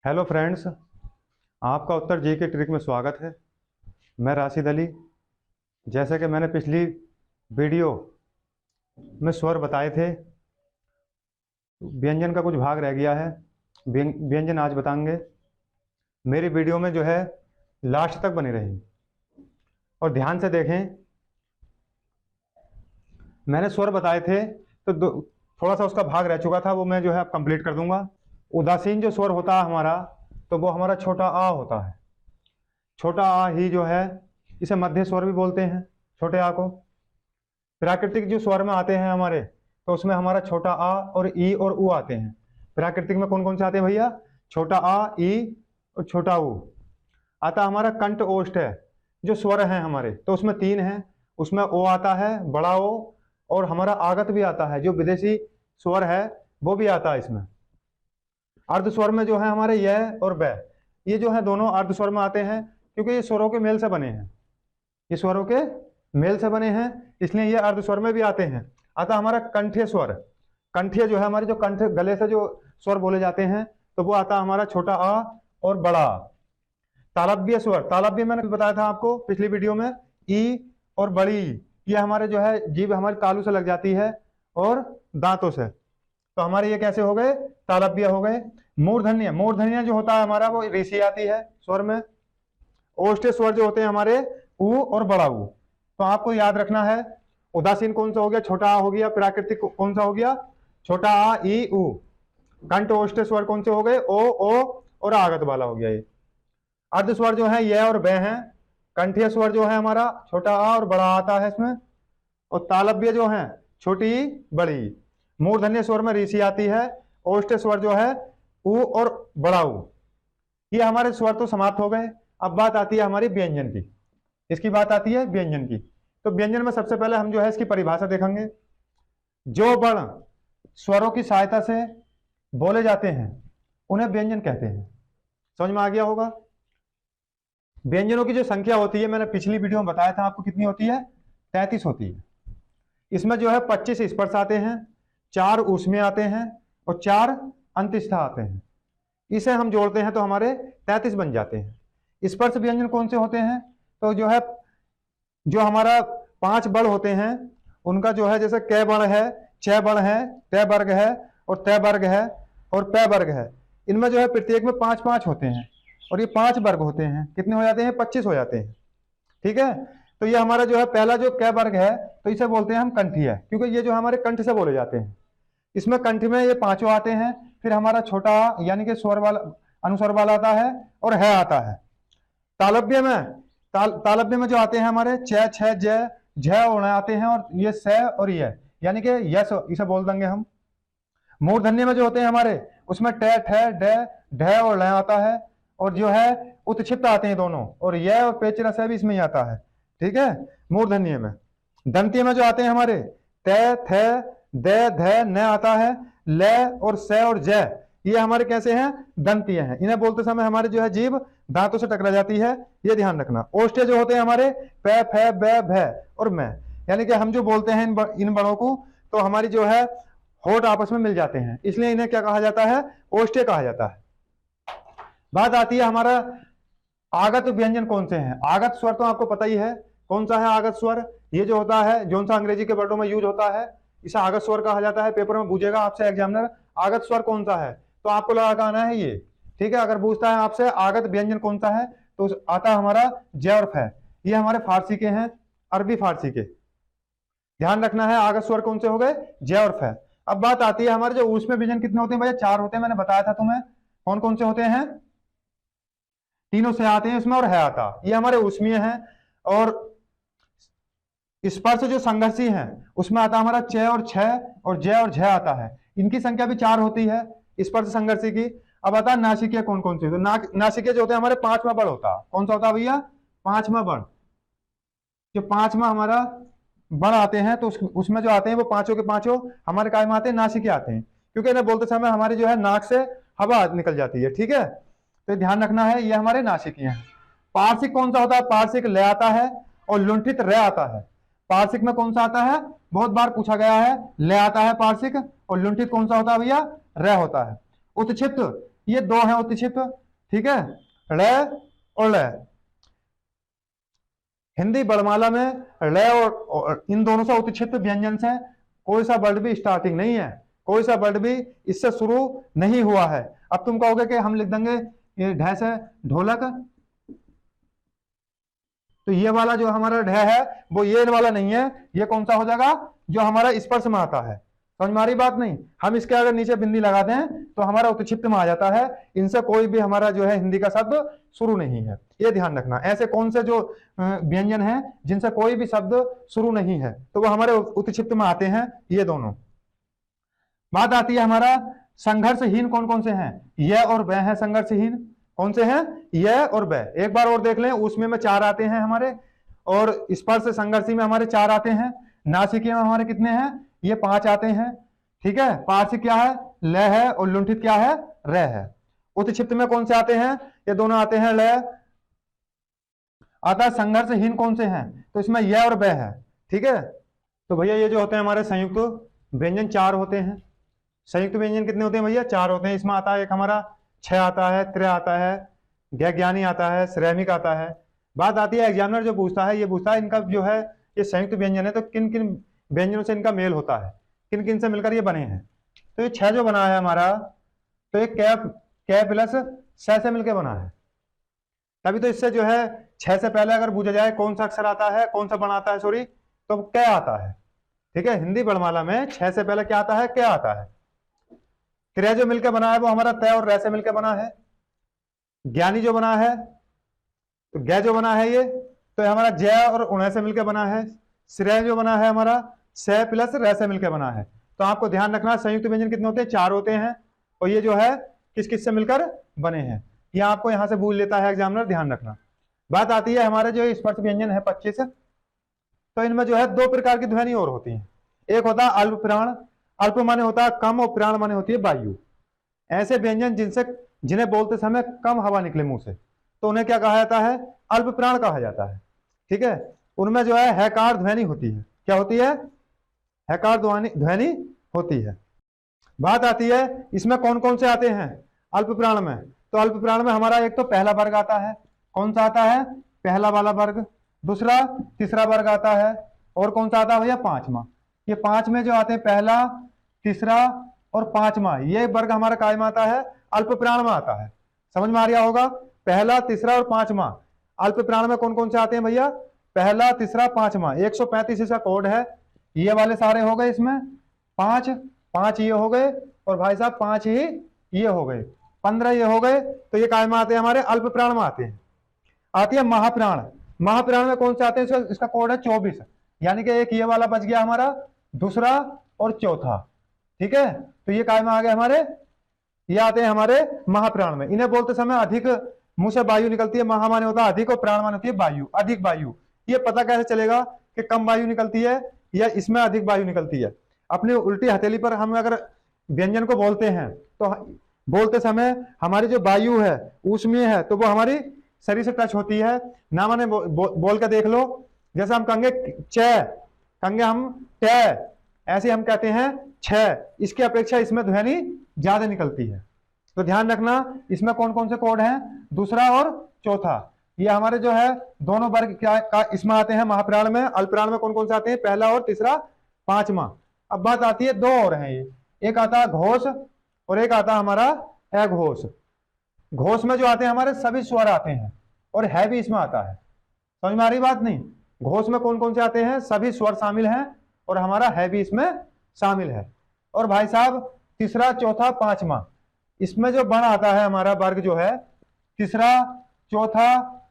Hello friends, आपका उत्तर जी के trick में स्वागत है। मैं राशिद अली। जैसे कि मैंने पिछली वीडियो में स्वर बताए थे, व्यंजन का कुछ भाग रह गया है। व्यंजन आज बताएंगे। मेरी वीडियो में जो है लास्ट तक बने रहें और ध्यान से देखें। मैंने स्वर बताए थे तो थोड़ा सा उसका भाग रह चुका था, वो मैं जो है अब कंप्लीट कर दूंगा। उदासीन जो स्वर होता है हमारा, तो वो हमारा छोटा आ होता है। छोटा आ ही जो है, इसे मध्य स्वर भी बोलते हैं, छोटे आ को। प्राकृतिक जो स्वर में आते हैं हमारे, तो उसमें हमारा छोटा आ और ई और उ आते हैं। प्राकृतिक में कौन कौन से आते हैं भैया? छोटा आ, ई और छोटा उ आता। हमारा कंठ ओष्ठ है जो स्वर हैं हमारे, तो उसमें तीन हैं। उसमें ओ आता है, बड़ा ओ, और हमारा आगत भी आता है, जो विदेशी स्वर है वो भी आता है इसमें। अर्ध स्वर में जो है हमारे यह और बै, ये जो है दोनों अर्ध स्वर में आते हैं, क्योंकि ये स्वरों के मेल से बने हैं। ये स्वरों के मेल से बने हैं, इसलिए ये अर्ध स्वर में भी आते हैं। अतः हमारा कंठीय स्वर, कंठीय जो है हमारे, जो कंठ गले से जो स्वर बोले जाते हैं, तो वो आता हमारा छोटा आ और बड़ा आ। तालव्य स्वर, तालव्य मैंने बताया था आपको पिछली वीडियो में, ई और बड़ी। ये हमारे जो है जीभ हमारे तालू से लग जाती है और दांतों से, तो हमारे ये कैसे हो गए? तालव्य हो गए। मूर्धन्य, मूर्धन्य जो होता है हमारा, वो ऋषि आती है स्वर में। ओष्ठ स्वर जो होते हैं हमारे, उ और बड़ा उ। तो आपको याद रखना है, उदासीन कौन सा हो गया? छोटा आ हो गया। प्राकृतिक कौन सा हो गया? छोटा आ, ई, उ। कंठ ओष्ठ स्वर कौन से हो गए? ओ और आगत वाला हो गया ये। अर्ध स्वर जो है ये और बै हैं। कंठीय स्वर जो है हमारा छोटा आ और बड़ा आता है इसमें, और तालव्य जो है छोटी बड़ी। मूर्धन्य स्वर में ऋषि आती है। ओष्ठ स्वर जो है उ और बड़ा उ। ये हमारे स्वर तो समाप्त हो गए। अब बात आती है हमारी व्यंजन की। इसकी बात आती है व्यंजन की। तो व्यंजन में सबसे पहले हम जो है इसकी परिभाषा देखेंगे। जो वर्ण स्वरों की सहायता से बोले जाते हैं उन्हें व्यंजन कहते हैं। समझ में आ गया होगा? व्यंजनों की जो संख्या होती है, मैंने पिछली वीडियो में बताया था आपको, कितनी होती है? 33 होती है। इसमें जो है 25 स्पर्श आते हैं, 4 ऊष्मीय आते हैं और 4 अंतस्थ आते हैं। इसे हम जोड़ते हैं तो हमारे 33 बन जाते हैं। स्पर्श व्यंजन कौन से होते हैं? तो जो है, जो हमारा 5 बड़ होते हैं उनका जो है, जैसे क बड़ है, छ बड़ है, त वर्ग है और त वर्ग है और प वर्ग है। इनमें जो है प्रत्येक में 5-5 होते हैं और ये 5 वर्ग होते हैं। कितने हो जाते हैं? 25 हो जाते हैं। ठीक है, तो ये हमारा जो है पहला जो क वर्ग है, तो इसे बोलते हैं हम कंठीय, क्योंकि ये जो हमारे कंठ से बोले जाते हैं। इसमें कंठ में ये 5 आते हैं। फिर हमारा छोटा यानी कि स्वर वाला, अनुस्वर वाला आता है और है आता है। तालव्य में, तालव्य में जो आते हैं हमारे छ, छ, ज, झ और आते हैं, और ये स और ये यानी कि यस, इसे बोल देंगे हम। मूर्धन्य में जो होते हैं हमारे, उसमें ट, ठ, ड, ढ और ल आता है, और जो है उत्क्षिप्त आते हैं दोनों, और यह और पेच रस भी इसमें ही आता है। ठीक है, मूर्धन्य में। दंतीय में जो आते हैं हमारे, त, थ, द, ध, न आता है, ल और स और ज, ये हमारे कैसे हैं? दंतीय हैं। इन्हें बोलते समय हमारे जो है जीभ दांतों से टकरा जाती है, ये ध्यान रखना। ओष्ठ्य जो होते हैं हमारे, प, फ, ब, भ और मैं, यानी कि हम जो बोलते हैं इन बड़ों को, तो हमारी जो है होठ आपस में मिल जाते हैं, इसलिए इन्हें क्या कहा जाता है? ओष्ठ्य कहा जाता है। बात आती है हमारा आगत व्यंजन कौन से हैं। आगत स्वर तो आपको पता ही है कौन सा है। आगत स्वर ये जो होता है, जो सा अंग्रेजी के वर्डों में यूज होता है, इसे आगत स्वर कहा जाता है। पेपर में पूछेगा आपसे एग्जामिनर, आगत स्वर कौन सा है, तो आपको लगा के आना है ये। ठीक है, अगर पूछता है आपसे आगत व्यंजन कौन सा है, तो आता हमारा ज और फ। ये हमारे फारसी के हैं, अरबी फारसी के। ध्यान रखना है, आगत स्वर कौन से हो गए? ज और फ। अब बात आती है हमारे जो ऊष्मीय व्यंजन कितने होते हैं भैया? 4 होते हैं। मैंने बताया था तुम्हें कौन कौन से होते हैं। तीनों से आते हैं इसमें और है आता, ये हमारे ऊष्मीय हैं। और स्पर्श जो संघर्षी हैं उसमें आता हमारा च और छ और ज और झ आता है। इनकी संख्या भी 4 होती है स्पर्श संघर्षी की। अब आता है नासिकीय कौन कौन से? तो नासिकीय जो होते हैं हमारे 5वां बड़ होता है। कौन सा होता है भैया? 5वां बड़। जो 5वां हमारा बड़ आते हैं, तो उसमें जो आते हैं वो पांचों के पांचों हमारे काय में आते हैं? नासिकीय आते हैं, क्योंकि इन्हें बोलते समय हमारी जो है नाक से हवा निकल जाती है। ठीक है, तो ध्यान रखना है, ये हमारे नासिकीय हैं। पार्श्विक कौन सा होता है? पार्श्विक ल आता है और लुंठित र आता है। पार्श्विक में कौन सा आता है? बहुत बार पूछा गया है, ल आता है पार्श्विक, और लुंठित कौन सा होता है भैया? र होता है। उत्क्षिप्त ये दो है उत्क्षिप्त, ठीक है, ळ और ल। हिंदी वर्णमाला में ळ और इन दोनों से उत्क्षिप्त व्यंजन से कोई सा वर्ड भी स्टार्टिंग नहीं है, कोई सा वर्ड भी इससे शुरू नहीं हुआ है। अब तुम कहोगे कि हम लिख देंगे ये ढ से ढोलक, तो ये वाला जो हमारा ढ है वो ये वाला नहीं है, ये कौन सा हो जाएगा, जो हमारा स्पर्श में आता है। समझ में आ रही बात नहीं, हम इसके अगर नीचे बिंदी लगाते हैं तो हमारा उत्क्षिप्त में आ जाता है, इनसे कोई भी हमारा जो है हिंदी का शब्द शुरू नहीं है, ये ध्यान रखना। ऐसे कौन से जो व्यंजन हैं जिनसे कोई भी शब्द शुरू नहीं है तो वो हमारे उत्क्षिप्त में आते हैं, ये दोनों। बात आती है हमारा संघर्षहीन कौन कौन से हैं, यह और वह है संघर्षहीन। कौन से हैं, यह और वह। एक बार और देख लें, उसमें में 4 आते हैं हमारे, और स्पर्श संघर्षी में हमारे 4 आते हैं, नासिकी में हमारे कितने हैं, ये 5 आते हैं, ठीक है। पार्श्विक क्या है, ल है, और लुंठित क्या है, र है। उत्क्षिप्त में कौन से आते हैं, ये दोनों आते हैं, ल आता है। संघर्षहीन कौन से हैं, तो इसमें यह और वह है, ठीक है। तो भैया ये जो होते हैं हमारे संयुक्त व्यंजन 4 होते हैं। संयुक्त व्यंजन कितने होते हैं भैया, 4 होते हैं। इसमें आता है एक हमारा छ आता है, त्र आता है, ज्ञानी आता है, श्रैमिक आता है। बात आती है एग्जामिनर जो पूछता है, ये पूछता है इनका जो है ये संयुक्त व्यंजन है तो किन किन व्यंजनों से इनका मेल होता है, किन किन से मिलकर ये बने हैं। तो ये 6 जो बना है हमारा, तो ये कै प्लस स से मिलकर बना है। तभी तो इससे जो है 6 से पहले अगर पूछा जाए कौन सा अक्षर आता है, कौन सा बना आता है, सॉरी, तो कै आता है, ठीक है। हिंदी वर्णमाला में 6 से पहले क्या आता है, क्या आता है। क्रिया जो मिलकर बना है वो हमारा तय और रै से मिलकर बना है। ज्ञानी जो बना है, तो ग जो बना है ये, तो हमारा जय और उण से मिलकर बना है। श्रेय जो बना है हमारा स प्लस रै से मिलकर बना है। तो आपको ध्यान रखना संयुक्त व्यंजन कितने होते हैं, 4 होते हैं, और ये जो है किस किस से मिलकर बने हैं, ये आपको यहां से भूल लेता है एग्जामिनर, ध्यान रखना। बात आती है हमारे जो स्पर्श व्यंजन है 25, तो इनमें जो है 2 प्रकार की ध्वनि और होती है। एक होता है अल्प प्राण, अल्प माने होता है कम, और प्राण माने होती है वायु। ऐसे व्यंजन जिन्हें बोलते समय कम हवा निकले मुंह से, तो उन्हें क्या कहा जाता है, अल्प प्राण कहा जाता है, ठीक है। उनमें जो है हैकार ध्वनि होती है। क्या होती है, हैकार ध्वनि होती है। बात आती है इसमें कौन कौन से आते हैं अल्प प्राण में, तो अल्प प्राण में हमारा एक तो पहला वर्ग आता है, कौन सा आता है, पहला वाला वर्ग। दूसरा तीसरा वर्ग आता है, और कौन सा आता है भैया, 5वां। ये 5 में जो आते हैं, पहला, तीसरा और 5वां, ये वर्ग हमारा काय में आता है, अल्प प्राण में आता है। समझ में आ रहा होगा, पहला, तीसरा और 5वां अल्प प्राण में कौन कौन से आते हैं भैया, पहला, तीसरा, 5वां। 135 इसका कोड है। ये वाले सारे हो गए, इसमें 5 ये हो गए, और भाई साहब 5 ही ये हो गए, 15 ये हो गए। तो ये काय में आते हैं, हमारे अल्प प्राण में आते हैं। आती है महाप्राण। महाप्राण में कौन से आते हैं, इसका कोड है 24, यानी कि एक ये वाला बच गया हमारा, दूसरा और चौथा, ठीक है। तो ये काय में आ गए हमारे, ये आते हैं हमारे महाप्राण में। इन्हें बोलते समय अधिक मुंह से वायु निकलती है। महा माने होता है अधिक, और प्राण माने होती है वायु, अधिक वायु। ये पता कैसे चलेगा कि कम वायु निकलती है या इसमें अधिक वायु निकलती है। अपनी उल्टी हथेली पर हम अगर व्यंजन को बोलते हैं तो बोलते समय हमारी जो वायु है ऊष्मीय है, तो वो हमारी शरीर से टच होती है। ना माने बोल के देख लो, जैसे हम कहेंगे च, कहेंगे हम ट, ऐसे हम कहते हैं छ, इसकी अपेक्षा इसमें ध्वनि ज्यादा निकलती है। तो ध्यान रखना इसमें कौन कौन से कोड हैं, दूसरा और चौथा। ये हमारे जो है दोनों वर्ग क्या इसमें आते हैं महाप्राण में। अल्पप्राण में कौन कौन से आते हैं, पहला और तीसरा, 5वां। अब बात आती है 2 और हैं, ये एक आता है घोष और एक आता हमारा अघोष। घोष में जो आते हैं हमारे सभी स्वर आते हैं, और है भी इसमें आता है। समझ में आ रही बात नहीं, घोष में कौन कौन से आते हैं, सभी स्वर शामिल हैं, और हमारा है भी इसमें शामिल है। और भाई साहब तीसरा, चौथा, 5वां, इसमें जो बण आता है हमारा वर्ग जो है तीसरा, चौथा,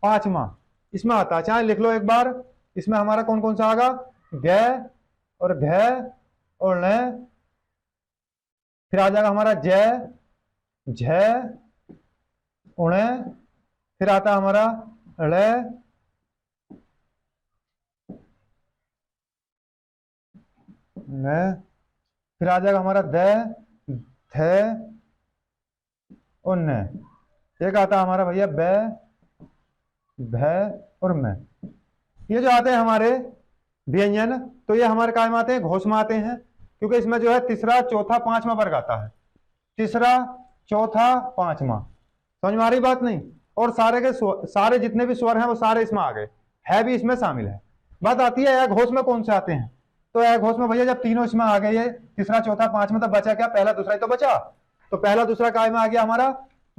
5वां, इसमें आता है। चाहे लिख लो एक बार, इसमें हमारा कौन कौन सा आएगा, ग और घ और न, फिर आ जाएगा हमारा ज, झ, उण, फिर आता हमारा ड़, न, फिर आ जाएगा हमारा द, थ और न। एक आता हमारा भैया ब, भ और म। ये जो आते हैं हमारे व्यंजन, तो ये हमारे काय में आते हैं, घोष में आते हैं, क्योंकि इसमें जो है तीसरा, चौथा, 5वां वर्ग आता है। तीसरा, चौथा, पांचवा। समझ में आ रही बात नहीं? और सारे जितने भी स्वर हैं वो सारे इसमें आ गए, है भी इसमें शामिल है। बात आती है एक घोष में कौन से आते हैं, तो एक घोष में भैया जब तीनों इसमें आ गए, ये तीसरा चौथा पांचवा, तो बचा क्या? पहला दूसरा ही तो बचा। तो पहला दूसरा काय में आ गया हमारा,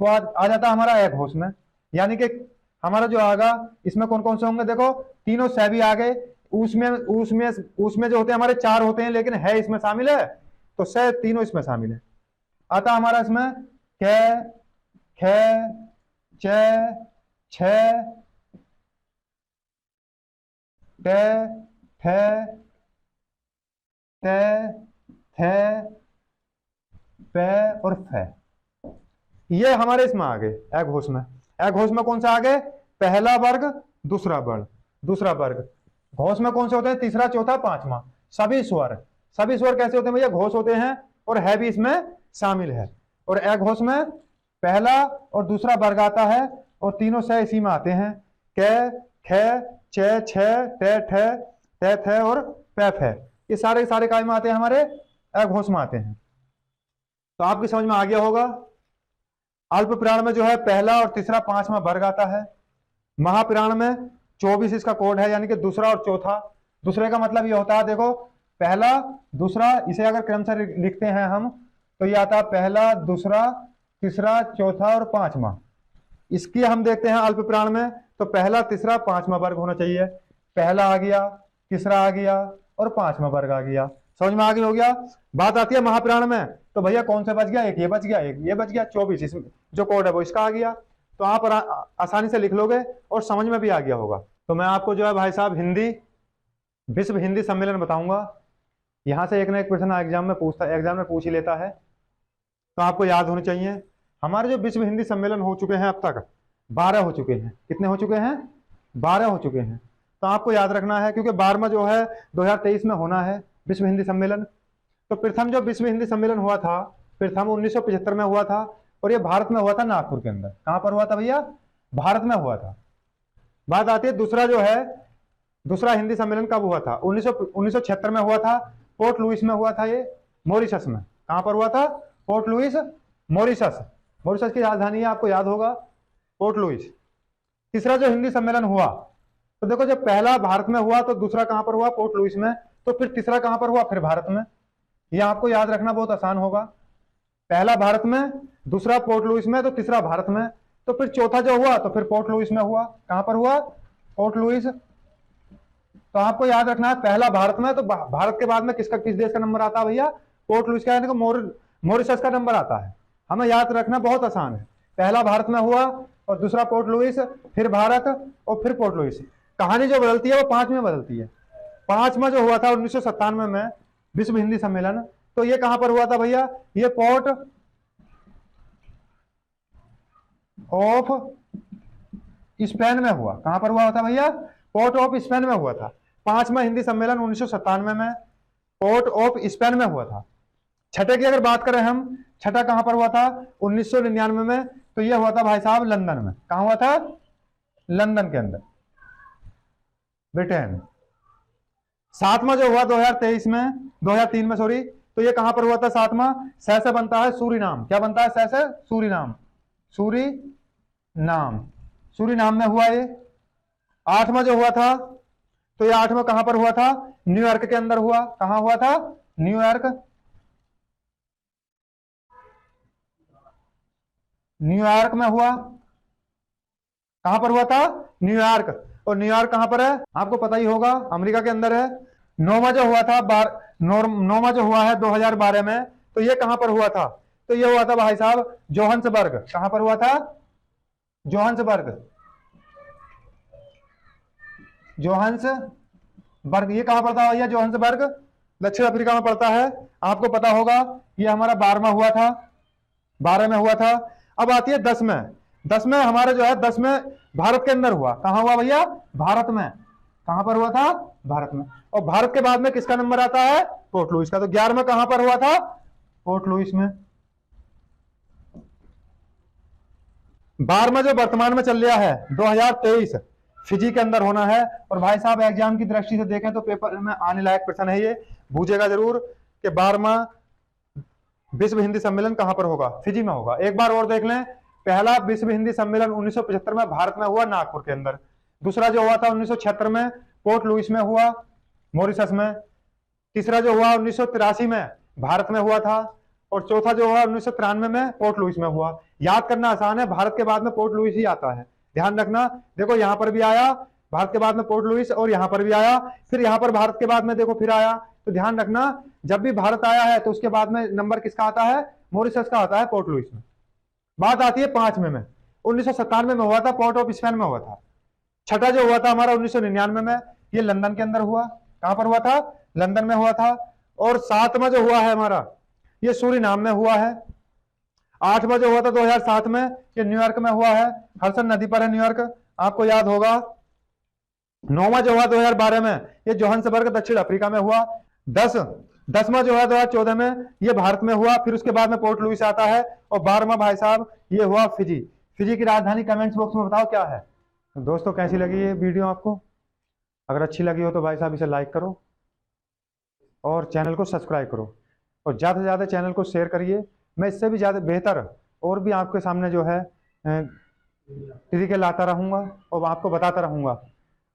वो आ जाता हमारा एक घोष में। यानी कि हमारा जो आगा इसमें कौन कौन से होंगे, देखो तीनों सह भी आ गए। उसमें जो होते हैं हमारे चार होते हैं, लेकिन है इसमें शामिल है, तो सह तीनों इसमें शामिल है। आता हमारा इसमें क, ख, च, छ, ट, ठ, त, थ, प और फ। ये हमारे इसमें आ गए एक घोष में। एक घोष में कौन सा आ गए? पहला वर्ग, दूसरा वर्ग। घोष में कौन से होते हैं? तीसरा चौथा पांचवा। सभी स्वर कैसे होते हैं भैया? घोष होते हैं, और है भी इसमें शामिल है। और एक घोष में पहला और दूसरा वर्ग आता है, और तीनों सह इसी में आते हैं, क, ख, च, छ, ट, ठ, त, थ और प, फ। ये सारे काय में आते हैं, हमारे एक घोष में आते हैं। तो आपकी समझ में आ गया होगा। अल्प प्राण में जो है पहला और तीसरा पांचवा वर्ग आता है। महाप्राण में 24 इसका कोड है, यानी कि दूसरा और चौथा। दूसरे का मतलब ये होता है, देखो पहला दूसरा, इसे अगर क्रम से लिखते हैं हम, तो ये आता है पहला, दूसरा, तीसरा, चौथा और पांचवा। इसकी हम देखते हैं अल्प प्राण में, तो पहला, तीसरा, पांचवा वर्ग होना चाहिए। पहला आ गया, तीसरा आ गया और पांचवा वर्ग आ गया। समझ में आगे हो गया। बात आती है महाप्राण में, तो भैया कौन सा बच गया? एक ये बच गया, एक ये बच गया। 24 इसमें जो कोड है वो इसका आ गया। तो आप आसानी से लिख लोगे और समझ में भी आ गया होगा। तो मैं आपको जो है भाई साहब विश्व हिंदी सम्मेलन बताऊंगा। यहां से एक ना एक प्रश्न एग्जाम में पूछ ही लेता है, तो आपको याद होने चाहिए। हमारे जो विश्व हिंदी सम्मेलन हो चुके हैं अब तक 12 हो चुके हैं। कितने हो चुके हैं? 12 हो चुके हैं। तो आपको याद रखना है, क्योंकि 12वां जो है 2023 में होना है विश्व हिंदी सम्मेलन। तो प्रथम जो विश्व हिंदी सम्मेलन हुआ था, प्रथम 1975 में हुआ था, और ये भारत में हुआ था, नागपुर के अंदर। कहां पर हुआ था भैया? भारत में हुआ था। बात आती है दूसरा जो है, दूसरा हिंदी सम्मेलन कब हुआ था? 1976 में हुआ था, पोर्ट लुइस में हुआ था, ये मॉरिशस में। कहां पर हुआ था? Port Louis, Mauritius. मॉरिशस की राजधानी है, आपको याद होगा, पोर्ट लुइस। तीसरा जो हिंदी सम्मेलन हुआ, तो देखो जब पहला भारत में हुआ, तो दूसरा कहां पर हुआ? पोर्ट लुइस में। तो फिर तीसरा कहां पर हुआ? फिर भारत में। यह आपको याद रखना बहुत आसान होगा। पहला भारत में, दूसरा पोर्ट लुइस में, तो तीसरा भारत में। तो फिर चौथा जो हुआ, तो फिर पोर्ट लुइस में हुआ। कहां पर हुआ? Port Louis. तो आपको याद रखना है, पहला भारत में, तो भारत के बाद में किस देश का नंबर आता है भैया? पोर्ट लुइस का, यानी कि मॉरिशस का नंबर आता है। हमें याद रखना बहुत आसान है। पहला भारत में हुआ, और दूसरा पोर्ट लुइस, फिर भारत, और फिर पोर्ट लुइस। कहानी जो बदलती है वो 5 में बदलती है। 5वां जो हुआ था 1997 में विश्व हिंदी सम्मेलन, तो ये कहां पर हुआ था भैया? ये पोर्ट ऑफ स्पेन में हुआ। कहां पर हुआ था भैया? पोर्ट ऑफ स्पेन में हुआ था। 5वां हिंदी सम्मेलन 1997 में पोर्ट ऑफ स्पेन में हुआ था। छठे की अगर बात करें हम, छठा कहां पर हुआ था? 1999 में। तो यह हुआ था भाई साहब लंदन में। कहां हुआ था? लंदन के अंदर, ब्रिटेन। 7वां जो हुआ 2003 में सॉरी, तो ये कहां पर हुआ था? 7वां सह से बनता है सूरीनाम। क्या बनता है? सह से सूरीनाम, सूरीनाम में हुआ ये। 8वां जो हुआ था, तो ये 8वां कहां पर हुआ था? न्यूयॉर्क के अंदर हुआ। कहां हुआ था? न्यूयॉर्क में हुआ। कहां पर हुआ था? न्यूयॉर्क। और न्यूयॉर्क कहां पर है? आपको पता ही होगा, अमेरिका के अंदर है। 9वां जो हुआ था 9वां जो हुआ है 2012 में, तो ये कहां पर हुआ था? तो ये हुआ था भाई साहब जोहान्सबर्ग। कहां पर हुआ था? जोहान्सबर्ग। ये कहां पड़ता है भैया? जोहान्सबर्ग दक्षिण अफ्रीका में पड़ता है। आपको पता होगा ये हमारा 12वां हुआ था, 12 में हुआ था। अब आती है 10 में। 10 में हमारा जो है 10 में भारत के अंदर हुआ। कहां हुआ भैया? भारत में। कहां पर हुआ था? भारत में। और भारत के बाद में किसका नंबर आता है? पोर्ट लुइस का। तो 11वां कहां पर हुआ था? पोर्ट लुइस में। 12वां जो वर्तमान में चल रहा है 2023 फिजी के अंदर होना है। और भाई साहब एग्जाम की दृष्टि से देखें तो पेपर में आने लायक प्रश्न है, ये पूछेगा जरूर कि 12वां विश्व हिंदी सम्मेलन कहां पर होगा? फिजी में होगा। एक बार और देख लें, पहला विश्व हिंदी सम्मेलन 1975 में भारत में हुआ, नागपुर के अंदर। दूसरा जो हुआ था 1976 में पोर्ट लुइस में हुआ, मॉरिशस में। तीसरा जो हुआ 1983 में भारत में हुआ था, और चौथा जो हुआ 1993 में पोर्ट लुइस में हुआ। याद करना आसान है, भारत के बाद में पोर्ट लुइस ही आता है, ध्यान रखना। देखो यहां पर भी आया भारत के बाद में पोर्ट लुइस, और यहां पर भी आया, फिर यहां पर भारत के बाद में देखो फिर आया। तो ध्यान रखना, जब भी भारत आया है तो उसके बाद में नंबर किसका आता है? मॉरिशस का आता है, पोर्ट लुइस में। बात आती है 5वें में, 1997 में हुआ था, पोर्ट ऑफ स्पेन में हुआ था। छठा जो हुआ था हमारा 1999 में, ये लंदन के अंदर हुआ। कहां पर हुआ था? लंदन में हुआ था। और 7वां जो हुआ है हमारा, ये सूरीनाम में हुआ है। 8वां जो हुआ था 2007 में, ये न्यूयॉर्क में हुआ है, हडसन नदी पर है न्यूयॉर्क, आपको याद होगा। 9वां जो हुआ 2012 में, ये जोहान्सबर्ग दक्षिण अफ्रीका में हुआ। 10वां जो है 2014 में, ये भारत में हुआ, फिर उसके बाद में पोर्ट लुइस आता है। और 12वां भाई साहब ये हुआ फिजी। फिजी की राजधानी कमेंट्स बॉक्स में बताओ क्या है। दोस्तों कैसी लगी ये वीडियो आपको? अगर अच्छी लगी हो तो भाई साहब इसे लाइक करो और चैनल को सब्सक्राइब करो, और ज़्यादा से ज़्यादा चैनल को शेयर करिए। मैं इससे भी ज़्यादा बेहतर और भी आपके सामने जो है तरीके लाता रहूँगा और आपको बताता रहूँगा।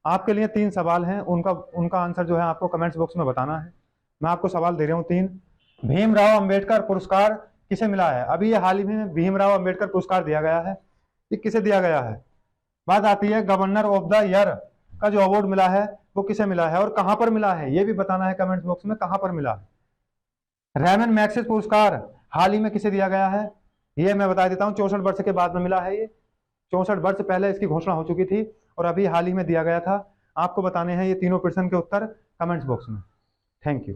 आपके लिए 3 सवाल हैं, उनका आंसर जो है आपको कमेंट्स बॉक्स में बताना है। मैं आपको सवाल दे रहा हूँ 3। भीमराव अंबेडकर पुरस्कार किसे मिला है? अभी ये हाल ही में भीमराव अंबेडकर पुरस्कार दिया गया है, ये किसे दिया गया है? बात आती है गवर्नर ऑफ द ईयर का जो अवार्ड मिला है वो किसे मिला है और कहां पर मिला है, ये भी बताना है कमेंट्स बॉक्स में, कहां पर मिला है। रेमन मैग्सेसे पुरस्कार हाल ही में किसे दिया गया है, ये मैं बता देता हूं, 64 वर्ष के बाद में मिला है। ये 64 वर्ष पहले इसकी घोषणा हो चुकी थी और अभी हाल ही में दिया गया था। आपको बताने हैं ये तीनों प्रश्न के उत्तर कमेंट्स बॉक्स में। Thank you.